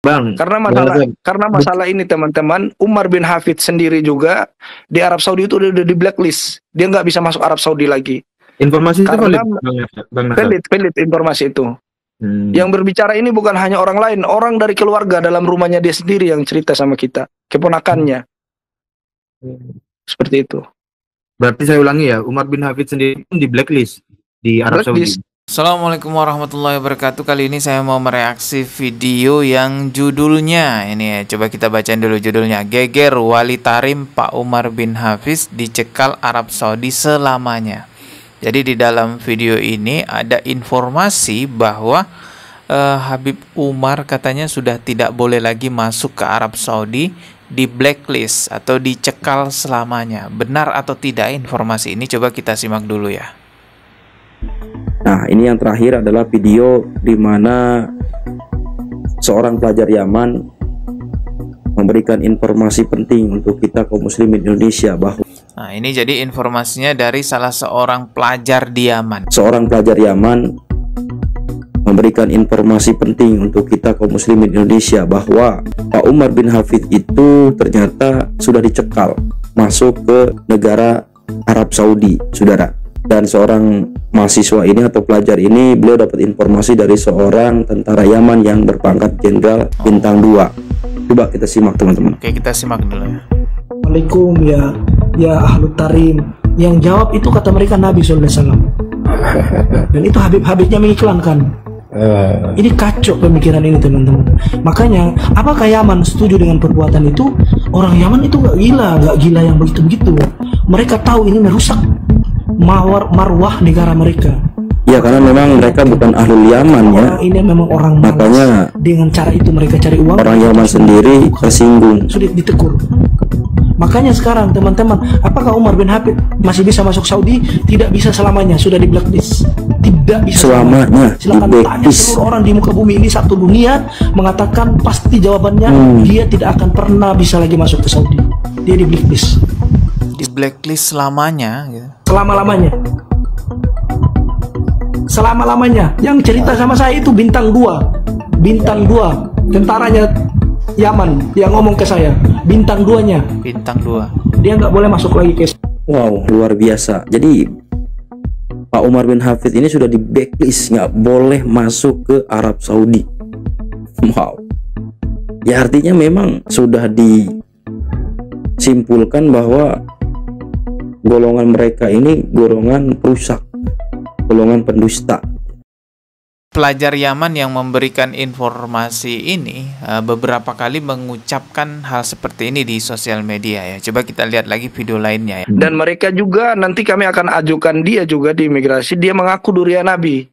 Bang, Karena masalah ini teman-teman, Umar bin Hafid sendiri juga di Arab Saudi itu udah di blacklist. Dia nggak bisa masuk Arab Saudi lagi. informasi itu Karena valid, Bang Nasar. pelit informasi itu. Yang berbicara ini bukan hanya orang lain, orang dari keluarga dalam rumahnya dia sendiri yang cerita sama kita, keponakannya. Seperti itu. Berarti saya ulangi ya, Umar bin Hafid sendiri pun di blacklist di Arab Blacklist. Saudi. Assalamualaikum warahmatullahi wabarakatuh. Kali ini saya mau mereaksi video yang judulnya ini ya. Coba kita bacain dulu judulnya. Geger Wali Tarim Pak Umar bin Hafiz dicekal Arab Saudi selamanya. Jadi di dalam video ini ada informasi bahwa Habib Umar katanya sudah tidak boleh lagi masuk ke Arab Saudi, di blacklist atau dicekal selamanya. Benar atau tidak informasi ini? Coba kita simak dulu ya. Nah, ini yang terakhir adalah video di mana seorang pelajar Yaman memberikan informasi penting untuk kita kaum muslimin Indonesia bahwa Nah, ini jadi informasinya dari salah seorang pelajar di Yaman. Seorang pelajar Yaman memberikan informasi penting untuk kita kaum muslimin Indonesia bahwa Pak Umar bin Hafid itu ternyata sudah dicekal masuk ke negara Arab Saudi, saudara. Dan seorang mahasiswa ini atau pelajar ini, beliau dapat informasi dari seorang tentara Yaman yang berpangkat jenderal bintang 2. Coba kita simak teman-teman. Oke, kita simak dulu ya. Assalamualaikum ya ahlu tarim. Yang jawab itu kata mereka Nabi SAW. Dan itu Habib-habibnya mengiklankan. Ini kacau pemikiran ini teman-teman. Makanya apakah Yaman setuju dengan perbuatan itu? Orang Yaman itu gak gila yang begitu-begitu. Mereka tahu ini merusak marwah negara mereka. Ya, karena memang mereka bukan ahlul Yaman ya. Ini memang orang malas. Makanya dengan cara itu mereka cari uang. Orang Yaman sendiri tersinggung. Sulit ditegur. Makanya sekarang teman-teman, apakah Umar bin Hafid masih bisa masuk Saudi? Tidak bisa selamanya, sudah di blacklist. Tidak bisa selamanya. Silakan tanya seluruh orang di muka bumi ini satu dunia mengatakan pasti jawabannya dia tidak akan pernah bisa lagi masuk ke Saudi. Dia di blacklist. Di blacklist selamanya gitu. Selama-lamanya. Yang cerita sama saya itu bintang 2 tentaranya Yaman yang ngomong ke saya, bintang 2-nya. Bintang 2. Dia nggak boleh masuk lagi ke. Wow, luar biasa. Jadi Pak Umar bin Hafid ini sudah di blacklist, nggak boleh masuk ke Arab Saudi. Wow. Ya artinya memang sudah disimpulkan bahwa golongan mereka ini golongan perusak, golongan pendusta. Pelajar Yaman yang memberikan informasi ini beberapa kali mengucapkan hal seperti ini di sosial media ya. Coba kita lihat lagi video lainnya ya. Dan mereka juga nanti kami akan ajukan dia juga di imigrasi. Dia mengaku durian Nabi,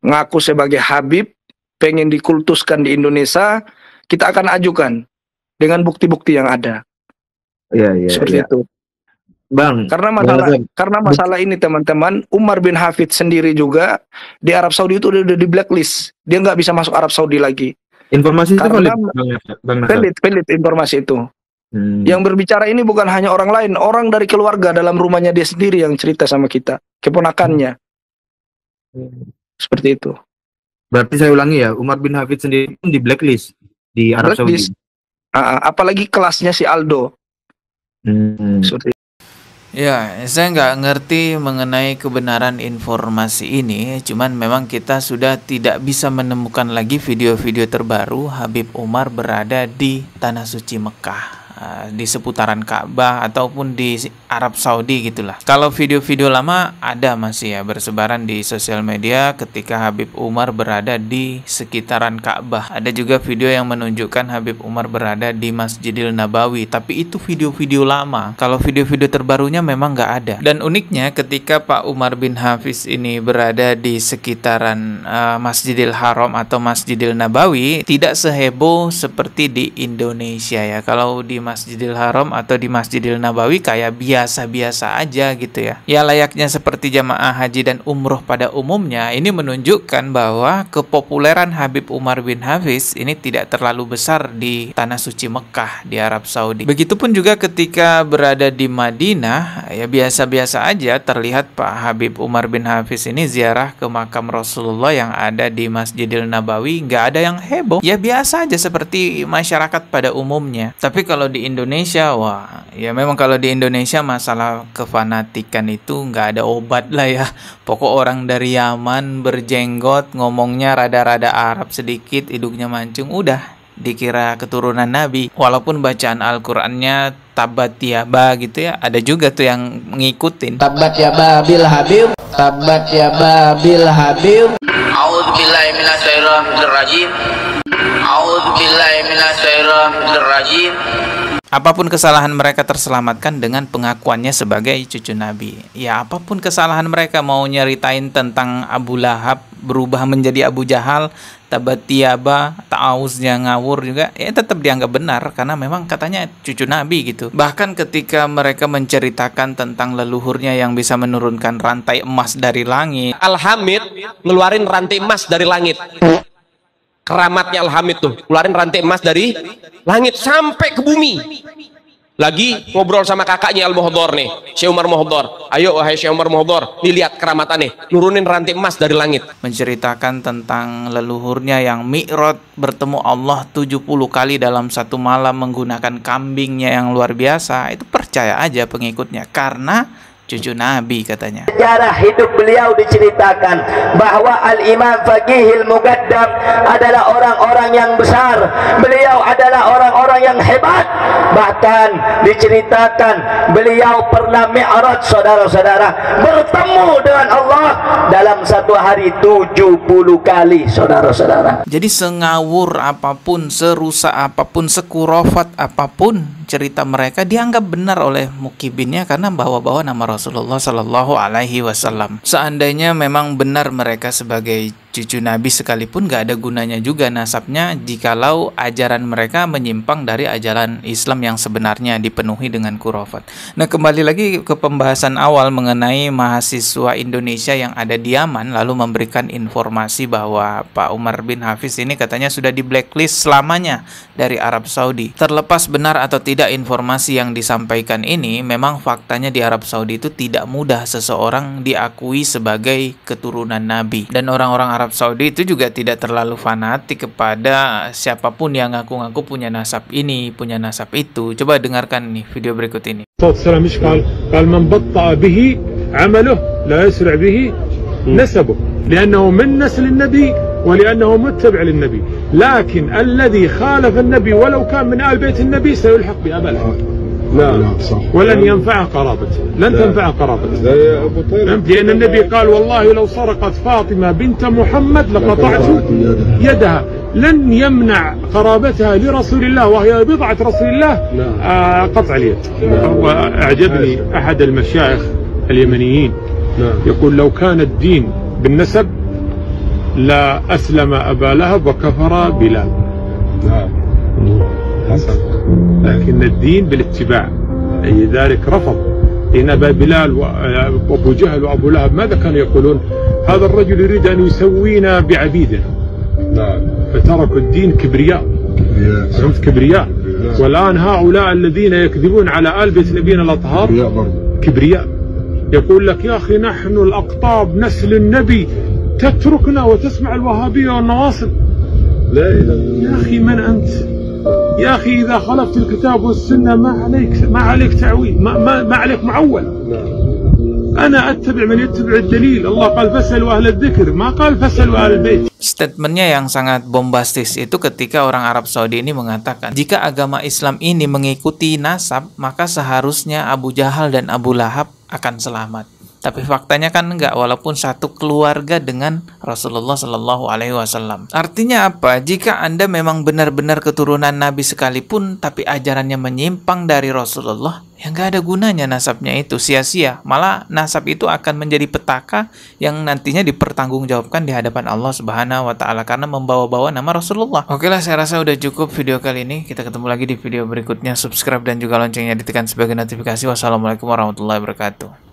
ngaku sebagai Habib, pengen dikultuskan di Indonesia. Kita akan ajukan dengan bukti-bukti yang ada. Iya. Seperti itu. Bang, karena masalah ini teman-teman, Umar bin Hafid sendiri juga di Arab Saudi itu udah di blacklist. Dia nggak bisa masuk Arab Saudi lagi. Informasi itu valid, Bang Nasar. Pelit informasi itu. Yang berbicara ini bukan hanya orang lain, orang dari keluarga dalam rumahnya dia sendiri yang cerita sama kita, keponakannya. Seperti itu. Berarti saya ulangi ya, Umar bin Hafid sendiri pun di blacklist di Arab Saudi. Apalagi kelasnya si Aldo. Seperti itu. Ya, saya nggak ngerti mengenai kebenaran informasi ini, cuman memang kita sudah tidak bisa menemukan lagi video-video terbaru Habib Umar berada di Tanah Suci Mekah, di seputaran Ka'bah ataupun di Arab Saudi gitulah. Kalau video-video lama ada masih ya bersebaran di sosial media ketika Habib Umar berada di sekitaran Ka'bah. Ada juga video yang menunjukkan Habib Umar berada di Masjidil Nabawi, tapi itu video-video lama. Kalau video-video terbarunya memang nggak ada. Dan uniknya ketika Pak Umar bin Hafiz ini berada di sekitaran Masjidil Haram atau Masjidil Nabawi, tidak seheboh seperti di Indonesia ya. Kalau di Masjidil Haram atau di Masjidil Nabawi kayak biasa-biasa aja gitu ya. Ya layaknya seperti jamaah haji dan umroh pada umumnya, ini menunjukkan bahwa kepopuleran Habib Umar bin Hafiz ini tidak terlalu besar di tanah suci Mekah di Arab Saudi. Begitupun juga ketika berada di Madinah, ya biasa-biasa aja terlihat Pak Habib Umar bin Hafiz ini ziarah ke makam Rasulullah yang ada di Masjidil Nabawi, nggak ada yang heboh. Ya biasa aja seperti masyarakat pada umumnya. Tapi kalau di Indonesia, wah, ya memang kalau di Indonesia masalah kefanatikan itu nggak ada obat lah ya. Pokok orang dari Yaman berjenggot, ngomongnya rada-rada Arab sedikit, hidungnya mancung, udah dikira keturunan Nabi. Walaupun bacaan Al-Qur'annya tabat ya ba gitu ya, ada juga tuh yang ngikutin. Tabat ya babil habib, tabat ya babil habib. A'udzubillahi minasyaitonir rajim. A'udzubillahi minasyaitonir rajim. Apapun kesalahan mereka terselamatkan dengan pengakuannya sebagai cucu Nabi. Ya apapun kesalahan mereka, mau nyeritain tentang Abu Lahab berubah menjadi Abu Jahal, tabat tiaba, ta'awuznya ngawur juga, ya tetap dianggap benar karena memang katanya cucu Nabi gitu. Bahkan ketika mereka menceritakan tentang leluhurnya yang bisa menurunkan rantai emas dari langit. Al-Hamid ngeluarin rantai emas dari langit. Keramatnya Al-Hamid tuh, keluarin rantai emas dari langit sampai ke bumi. Lagi ngobrol sama kakaknya Al-Muhdhar nih, Syekh Umar Muhdhar. Ayo wahai Syekh Umar Muhdhar, nih lihat keramatannya, nurunin rantai emas dari langit. Menceritakan tentang leluhurnya yang mi'raj bertemu Allah 70 kali dalam satu malam menggunakan kambingnya yang luar biasa. Itu percaya aja pengikutnya karena cucu Nabi katanya. Sejarah hidup beliau diceritakan bahwa Al-Imam Faqihil Muqaddam adalah orang-orang yang besar. Beliau adalah orang-orang yang hebat. Bahkan diceritakan beliau pernah mi'raj, saudara-saudara, bertemu dengan Allah dalam satu hari 70 kali, saudara-saudara. Jadi sengawur apapun, serusak apapun, sekurofat apapun cerita mereka dianggap benar oleh mukibinnya karena bawa-bawa nama Rasulullah Shallallahu Alaihi Wasallam. Seandainya memang benar mereka sebagai cucu Nabi sekalipun, gak ada gunanya juga nasabnya jikalau ajaran mereka menyimpang dari ajaran Islam yang sebenarnya dipenuhi dengan kurofat. Nah, kembali lagi ke pembahasan awal mengenai mahasiswa Indonesia yang ada di Yaman lalu memberikan informasi bahwa Pak Umar bin Hafiz ini katanya sudah di blacklist selamanya dari Arab Saudi. Terlepas benar atau tidak informasi yang disampaikan ini, memang faktanya di Arab Saudi itu tidak mudah seseorang diakui sebagai keturunan Nabi. Dan orang-orang Arab Saudi itu juga tidak terlalu fanatik kepada siapapun yang ngaku-ngaku punya nasab ini, punya nasab itu. Coba dengarkan nih video berikut ini. قال من بطأ به عمله لا يسرع به نسبه لأنه من نسل النبي ولأنه متبع للنبي لكن الذي خالف النبي ولو كان من آل بيت النبي سيلحق بأبا لهب لا ولن ينفع قرابته لن تنفع قرابته لأن النبي قال والله لو سرقت فاطمة بنت محمد لقطعت يدها لن يمنع قرابتها لرسول الله وهي بضعة رسول الله قطع اليد. وأعجبني أحد المشايخ اليمنيين يقول لو كان الدين بالنسب لا أسلم أبا لهب وكفر بلال لكن الدين بالاتباع أي ذلك رفض. إن أبا بلال وأبو جهل وأبو لهب ماذا كانوا يقولون؟ هذا الرجل يريد أن يسوينا بعبيدنا فتركوا الدين كبرياء كبرياء. والآن هؤلاء الذين يكذبون على آل بيت نبينا الأطهار كبرياء. يقول لك يا أخي نحن الأقطاب نسل النبي تتركنا وتسمع الوهابية والنواصب. لا يا أخي من أنت؟ يا أخي إذا خالفت الكتاب والسنة ما عليك تعويل ما عليك معول. أنا أتبع من يتبع الدليل. الله قال فاسألوا أهل الذكر ما قال فاسألوا أهل البيت. Statementnya yang sangat bombastis itu ketika orang Arab Saudi ini mengatakan jika agama Islam ini mengikuti nasab maka seharusnya Abu Jahal dan Abu Lahab akan selamat. Tapi faktanya kan enggak, walaupun satu keluarga dengan Rasulullah Shallallahu Alaihi Wasallam. Artinya apa? Jika Anda memang benar-benar keturunan Nabi sekalipun, tapi ajarannya menyimpang dari Rasulullah, Ya nggak ada gunanya nasabnya itu, sia-sia. Malah nasab itu akan menjadi petaka yang nantinya dipertanggungjawabkan di hadapan Allah Subhanahu wa Ta'ala karena membawa-bawa nama Rasulullah. Oke lah, saya rasa udah cukup video kali ini. Kita ketemu lagi di video berikutnya. Subscribe dan juga loncengnya ditekan sebagai notifikasi. Wassalamualaikum warahmatullahi wabarakatuh.